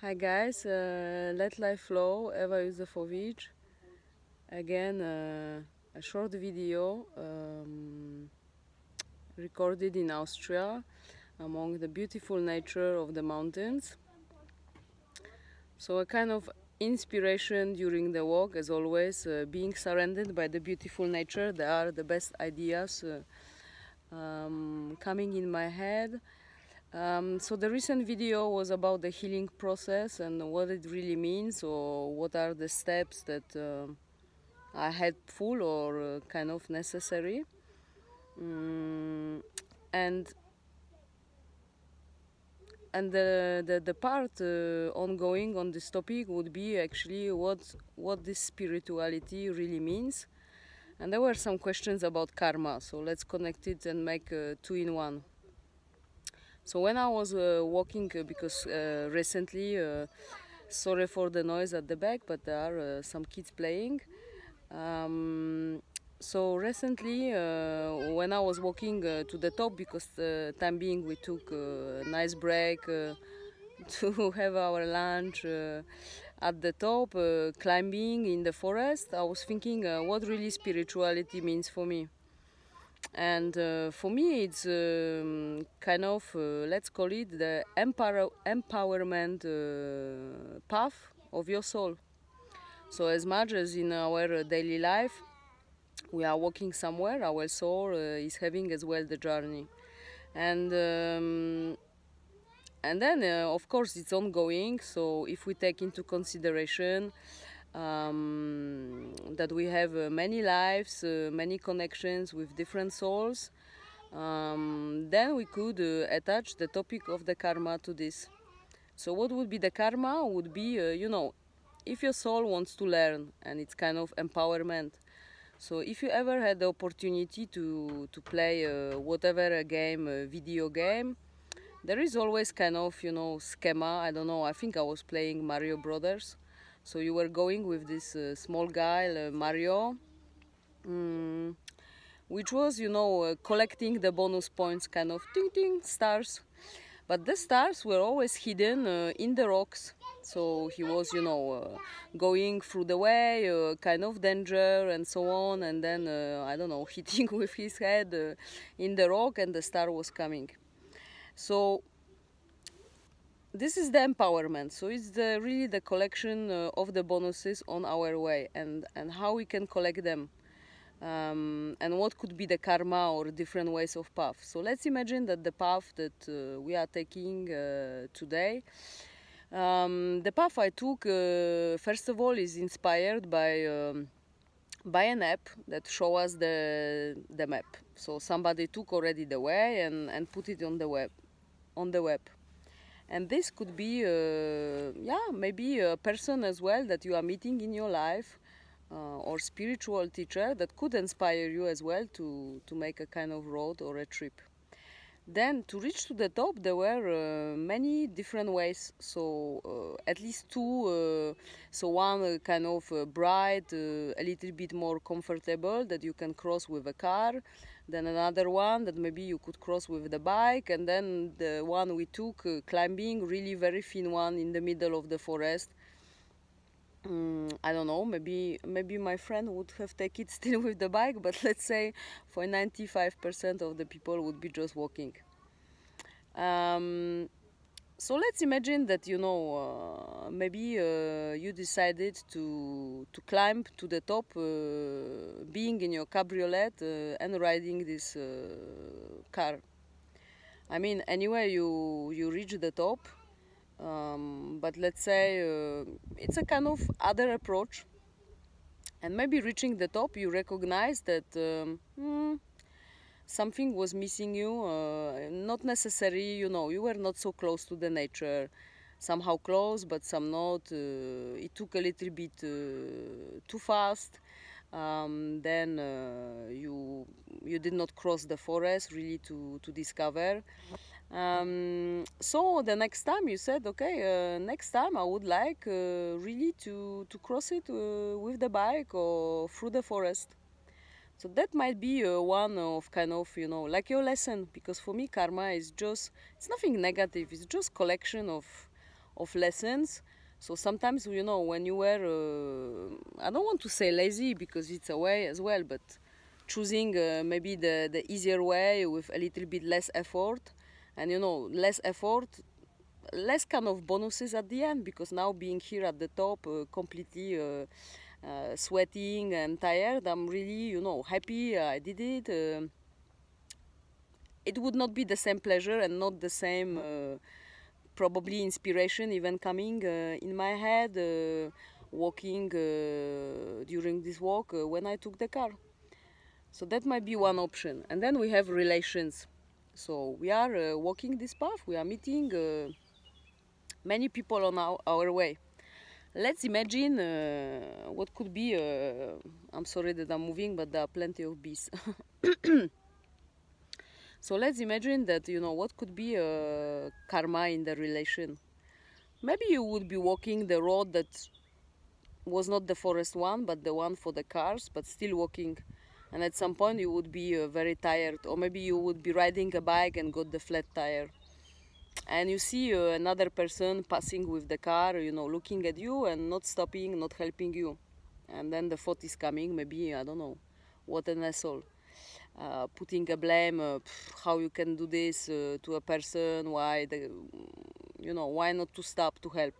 Hi guys, Let Life Flow, Eva Yuzefovic. Again, a short video recorded in Austria among the beautiful nature of the mountains. So a kind of inspiration during the walk, as always, being surrounded by the beautiful nature. There are the best ideas coming in my head. So the recent video was about the healing process and what it really means, or what are the steps that are helpful or kind of necessary. And the part ongoing on this topic would be actually what this spirituality really means. And there were some questions about karma, so let's connect it and make two in one. So when I was walking, because recently, sorry for the noise at the back, but there are some kids playing. So recently, when I was walking to the top, because time being we took a nice break to have our lunch at the top, climbing in the forest, I was thinking what really spirituality means for me. And for me, it's kind of, let's call it the empowerment path of your soul. So as much as in our daily life, we are walking somewhere, our soul is having as well the journey. And then, of course, it's ongoing. So if we take into consideration that we have many lives, many connections with different souls, then we could attach the topic of the karma to this. So what would be the karma? Would be, if your soul wants to learn, and it's kind of empowerment. So if you ever had the opportunity to play whatever a game, a video game, there is always kind of, schema. I don't know, I think I was playing Mario Brothers. So you were going with this small guy, Mario, which was, collecting the bonus points, kind of ting ting stars. But the stars were always hidden in the rocks. So he was, going through the way, kind of danger and so on. And then, I don't know, hitting with his head in the rock, and the star was coming. So this is the empowerment. So it's really the collection of the bonuses on our way, and how we can collect them. And what could be the karma or different ways of path. So let's imagine that the path that we are taking today, the path I took, first of all, is inspired by an app that shows us the map. So somebody took already the way and put it on the web. And this could be, maybe a person as well that you are meeting in your life, or spiritual teacher that could inspire you as well to make a kind of road or a trip. Then to reach to the top, there were many different ways. So at least two. So one kind of bright, a little bit more comfortable, that you can cross with a car. Then another one that maybe you could cross with the bike. And then the one we took climbing, really very thin one in the middle of the forest. I don't know, maybe my friend would have taken it still with the bike, but let's say for 95% of the people would be just walking. So let's imagine that, maybe you decided to climb to the top, being in your cabriolet and riding this car. I mean, anyway, you reach the top. But let's say it's a kind of other approach, and maybe reaching the top you recognize that something was missing you, not necessarily, you were not so close to the nature, somehow close but some not, it took a little bit too fast. Then you did not cross the forest really to discover. So the next time you said, okay, next time I would like really to cross it with the bike or through the forest. So that might be one of kind of, like your lesson, because for me karma is just, it's nothing negative, it's just collection of of lessons. So sometimes, you know, when you were, I don't want to say lazy because it's a way as well, but choosing maybe the easier way with a little bit less effort, and you know, less effort, less kind of bonuses at the end, because now being here at the top, completely sweating and tired, I'm really, you know, happy I did it. It would not be the same pleasure and not the same probably inspiration even coming in my head walking during this walk when I took the car. So that might be one option. And then we have relations. So we are walking this path, we are meeting many people on our way. Let's imagine what could be, I'm sorry that I'm moving, but there are plenty of bees. So let's imagine that, you know, what could be karma in the relation. Maybe you would be walking the road that was not the forest one, but the one for the cars, but still walking. And at some point you would be very tired, or maybe you would be riding a bike and got the flat tire. And you see another person passing with the car, you know, looking at you and not stopping, not helping you. And then the thought is coming, maybe, I don't know, what an asshole. Putting a blame, how you can do this to a person, why, you know, why not to stop to help.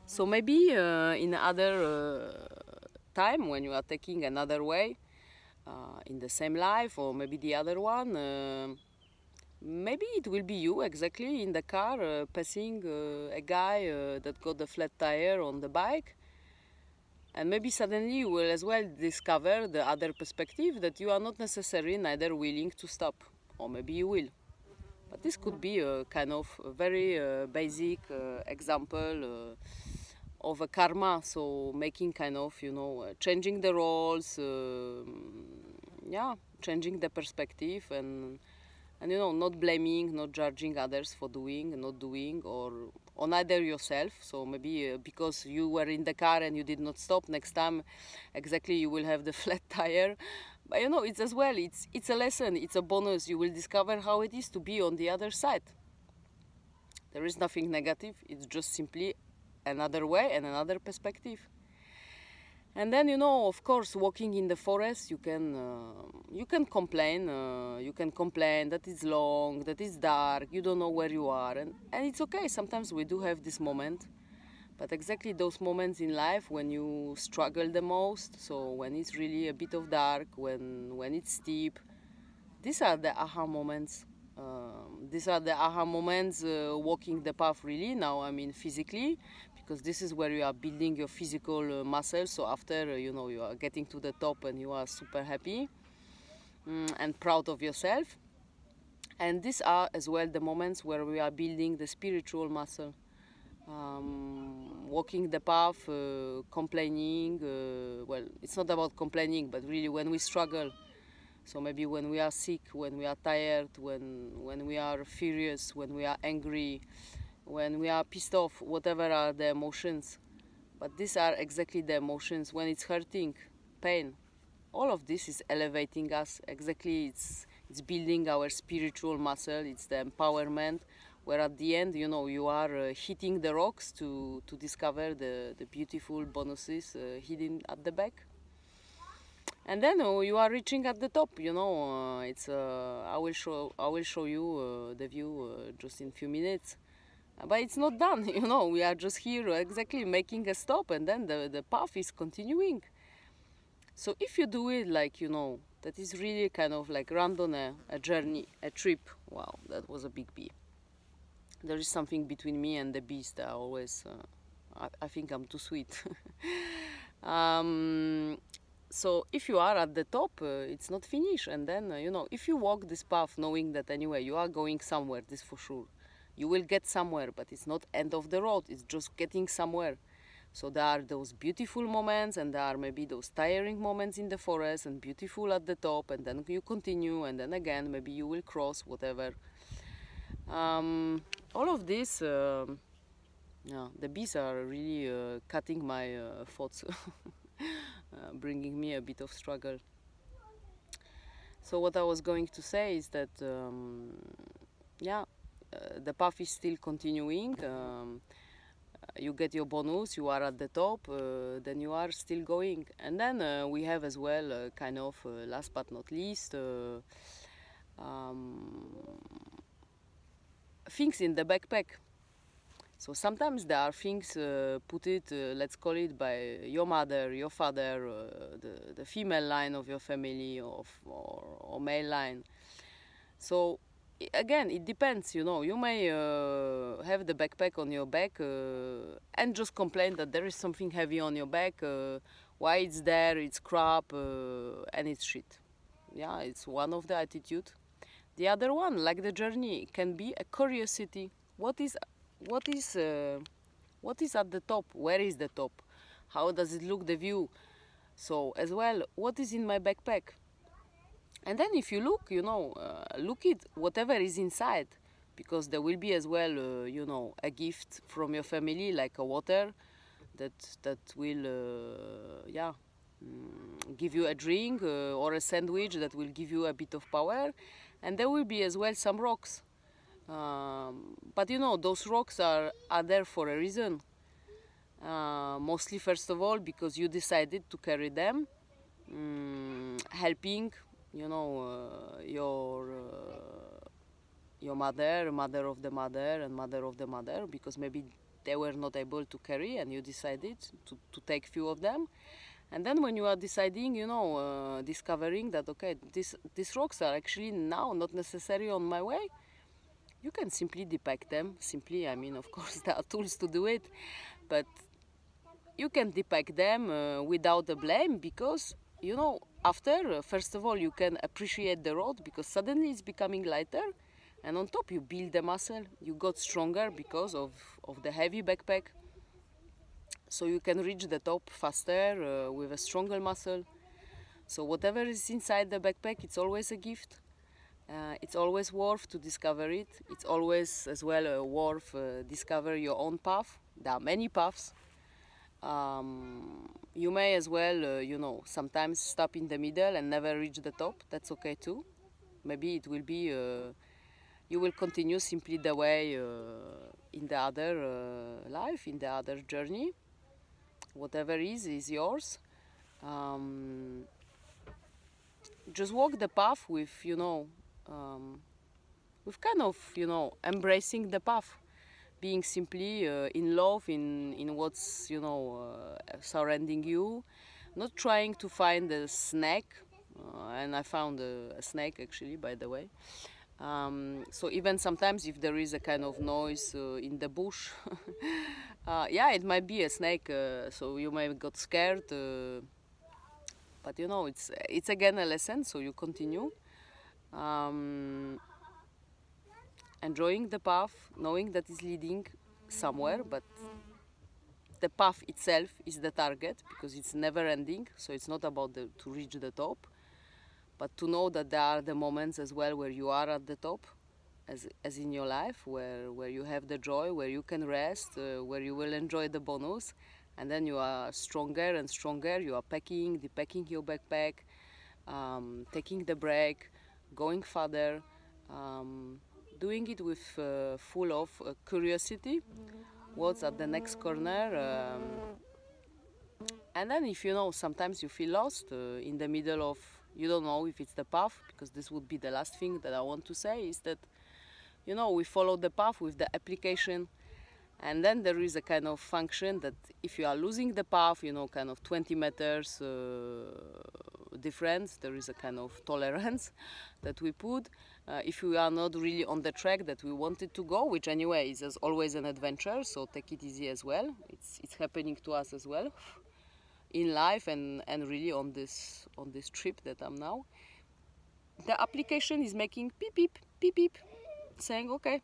So maybe in other time when you are taking another way in the same life, or maybe the other one, maybe it will be you exactly in the car passing a guy that got a flat tire on the bike. And maybe suddenly you will as well discover the other perspective, that you are not necessarily neither willing to stop, or maybe you will. But this could be a kind of a very basic example of a karma. So making kind of, you know, changing the roles, yeah, changing the perspective, and you know, not blaming, not judging others for doing, not doing, or neither yourself. So maybe because you were in the car and you did not stop, next time exactly you will have the flat tire. But you know, it's as well, it's a lesson, it's a bonus. You will discover how it is to be on the other side. There is nothing negative, it's just simply another way and another perspective. And then, you know, of course, walking in the forest, you can complain. You can complain that it's long, that it's dark, you don't know where you are, and it's okay. Sometimes we do have this moment, but exactly those moments in life when you struggle the most. So when it's really a bit of dark, when it's steep, these are the aha moments. These are the aha moments walking the path really. Now I mean physically, because this is where you are building your physical muscles. So after, you know, you are getting to the top and you are super happy and proud of yourself. And these are as well the moments where we are building the spiritual muscle. Walking the path, complaining, well, it's not about complaining, but really when we struggle. So maybe when we are sick, when we are tired, when we are furious, when we are angry, when we are pissed off, whatever are the emotions. But these are exactly the emotions when it's hurting, pain. All of this is elevating us. Exactly, it's building our spiritual muscle. It's the empowerment, where at the end, you know, you are hitting the rocks to discover the beautiful bonuses hidden at the back. And then you are reaching at the top. You know, it's I will show you the view just in a few minutes. But it's not done, you know, we are just here exactly making a stop, and then the path is continuing. So if you do it like, you know, that is really kind of like random, a journey, a trip. Wow, that was a big bee. There is something between me and the bees that I always, I think I'm too sweet. So if you are at the top, it's not finished. And then, you know, if you walk this path knowing that anyway you are going somewhere, this for sure. You will get somewhere, but it's not end of the road, it's just getting somewhere. So there are those beautiful moments, and there are maybe those tiring moments in the forest, and beautiful at the top, and then you continue, and then again maybe you will cross, whatever. All of this, yeah, the bees are really cutting my thoughts, bringing me a bit of struggle. So what I was going to say is that, yeah, the path is still continuing. You get your bonus, you are at the top, then you are still going. And then we have as well, kind of, last but not least, things in the backpack. So sometimes there are things put it, let's call it, by your mother, your father, the female line of your family, or male line. So again, it depends, you know. You may have the backpack on your back and just complain that there is something heavy on your back. Why it's there, it's crap, and it's shit. Yeah, it's one of the attitude. The other one, like the journey, can be a curiosity. What is at the top? Where is the top? How does it look, the view? So as well, what is in my backpack? And then if you look, you know, look at whatever is inside, because there will be as well, you know, a gift from your family, like a water that will, yeah, give you a drink, or a sandwich that will give you a bit of power. And there will be as well some rocks. But you know, those rocks are there for a reason. Mostly, first of all, because you decided to carry them, helping, you know, your mother of the mother, and mother of the mother, because maybe they were not able to carry, and you decided to take few of them. And then when you are deciding, you know, discovering that, okay, these rocks are actually now not necessary on my way, you can simply depack them. Simply, I mean, of course, there are tools to do it, but you can depack them without the blame, because, you know, after, first of all, you can appreciate the road, because suddenly it's becoming lighter, and on top you build the muscle. You got stronger because of the heavy backpack. So you can reach the top faster with a stronger muscle. So whatever is inside the backpack, it's always a gift. It's always worth to discover it. It's always as well worth discover your own path. There are many paths. You may as well, you know, sometimes stop in the middle and never reach the top. That's okay too. Maybe it will be, you will continue simply the way in the other life, in the other journey. Whatever is yours. Just walk the path with, you know, with kind of, you know, embracing the path, being simply in love in what's, you know, surrounding you, not trying to find a snake. And I found a snake, actually, by the way. So even sometimes if there is a kind of noise in the bush, yeah, it might be a snake, so you may got scared, but you know, it's again a lesson, so you continue. Enjoying the path, knowing that it's leading somewhere, but the path itself is the target, because it's never ending, so it's not about to reach the top, but to know that there are the moments as well where you are at the top, as in your life, where you have the joy, where you can rest, where you will enjoy the bonus, and then you are stronger and stronger. You are packing, depacking your backpack, taking the break, going further, doing it with full of curiosity. What's at the next corner? And then, if you know, sometimes you feel lost in the middle of, you don't know if it's the path, because this would be the last thing that I want to say, is that, you know, we follow the path with the application, and then there is a kind of function that if you are losing the path, you know, kind of 20 meters difference, there is a kind of tolerance that we put. If we are not really on the track that we wanted to go, which anyway is as always an adventure, so take it easy as well. It's happening to us as well in life, and really on this trip that I'm now. The application is making beep beep beep beep, saying, okay,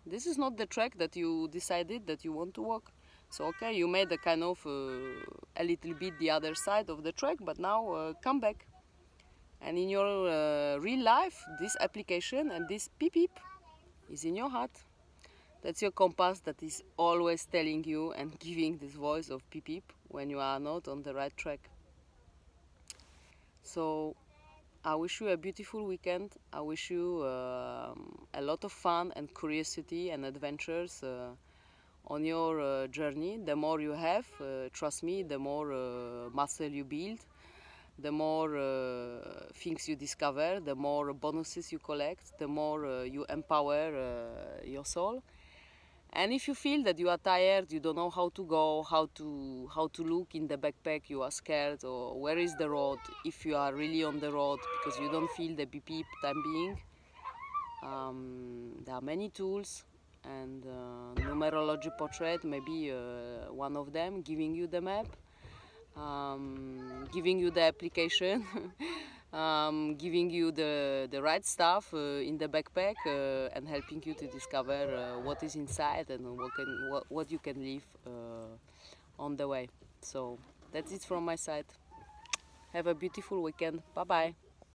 this is not the track that you decided that you want to walk. So okay, you made a kind of a little bit the other side of the track, but now come back. And in your real life, this application and this beep beep is in your heart. That's your compass that is always telling you and giving this voice of beep beep when you are not on the right track. So I wish you a beautiful weekend. I wish you a lot of fun and curiosity and adventures on your journey. The more you have, trust me, the more muscle you build, the more things you discover, the more bonuses you collect, the more you empower your soul. And if you feel that you are tired, you don't know how to go, how to look in the backpack, you are scared, or where is the road, if you are really on the road because you don't feel the beep beep time being, there are many tools, and numerology portrait may be one of them, giving you the map, giving you the application, giving you the right stuff in the backpack, and helping you to discover what is inside and what you can leave on the way. So that's it from my side. Have a beautiful weekend. Bye bye.